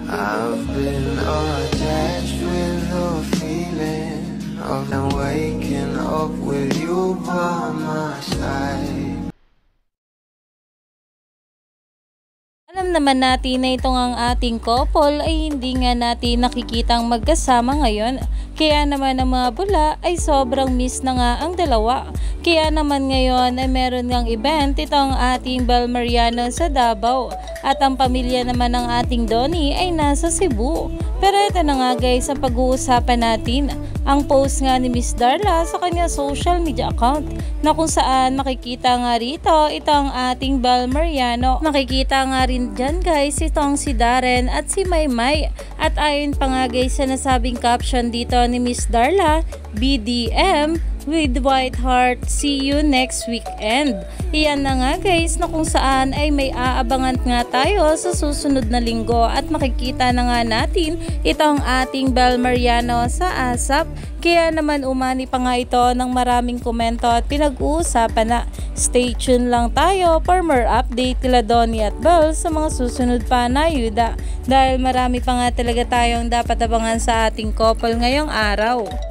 I've been attached with the feeling of waking up with you by my side. Alam naman natin na itong ang ating couple ay hindi nga natin nakikitang magkasama ngayon. Kaya naman ang mga bula ay sobrang miss na nga ang dalawa. Kaya naman ngayon ay meron ngang event itong ating Bel Mariano sa Davao. At ang pamilya naman ng ating Donnie ay nasa Cebu. Pero ito na nga guys ang pag-uusapan natin. Ang post nga ni Miss Darla sa kanya social media account na kung saan makikita nga rito itong ating Bel Mariano. Makikita nga rin dyan guys itong si Darren at si Maymay. At ayon pa nga guys sa nasabing caption dito ni Miss Darla, BDM with White Heart, see you next weekend. Iyan na nga guys na kung saan ay may aabangan nga tayo sa susunod na linggo at makikita na nga natin itong ating Bel Mariano sa ASAP. Kaya naman umani pa nga ito ng maraming komento at pinag-uusapan na. Stay tuned lang tayo for more update kila Donnie at Bel sa mga susunod pa na ayuda. Dahil marami pa nga talaga tayong dapat abangan sa ating couple ngayong araw.